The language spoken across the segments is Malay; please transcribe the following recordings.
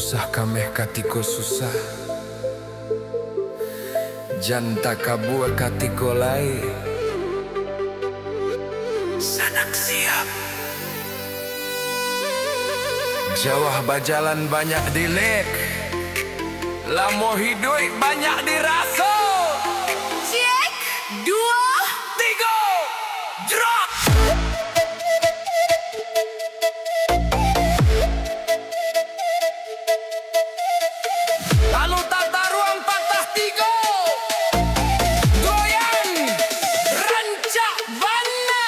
Usah kameh katiko susah, janta kabua katiko lai. Sanak siap. Jawah bajalan banyak dilek, lamo hidui banyak diraso. Cek, dua, tiga, drop. Lalu tata ruang patah tiga, goyang, rancak bana.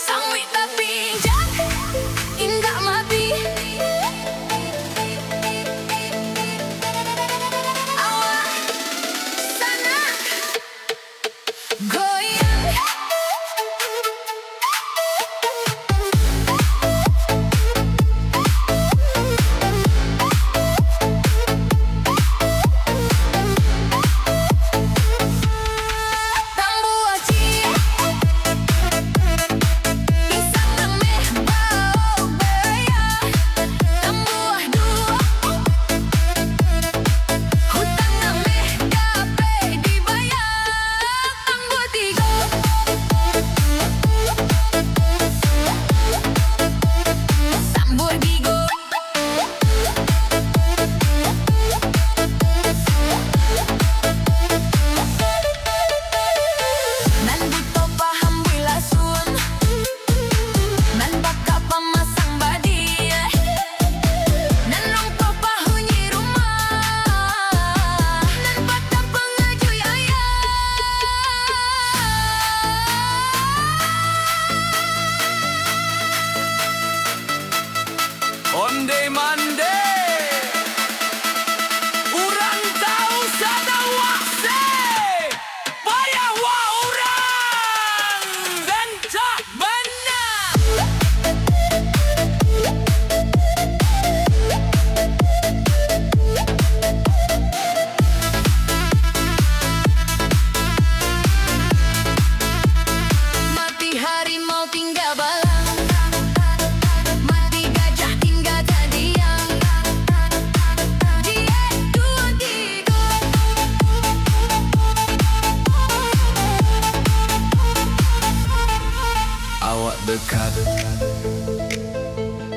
sangwit tapi jak, hingga mati. Awak sana goyang. Tambua cia, isang nameh bau beya. Tambua dua, hutang nameh dapat dibayar. Tambua tiga, sambur gigo. Nan buto paham bilasun, nan baka pamasang badi, nan rongko pahunyi rumah, nan bata pengajuy ayah. Onde mande, urang tahu sada wakse, payah wa urang dan cak benar. Mati harimau tinggal balang, mati gajah tinggal tadiang. Dia dua tiga, Awak dekat,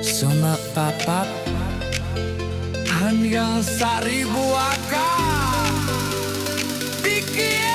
sonak papat, han yang 1000 akar. Pikir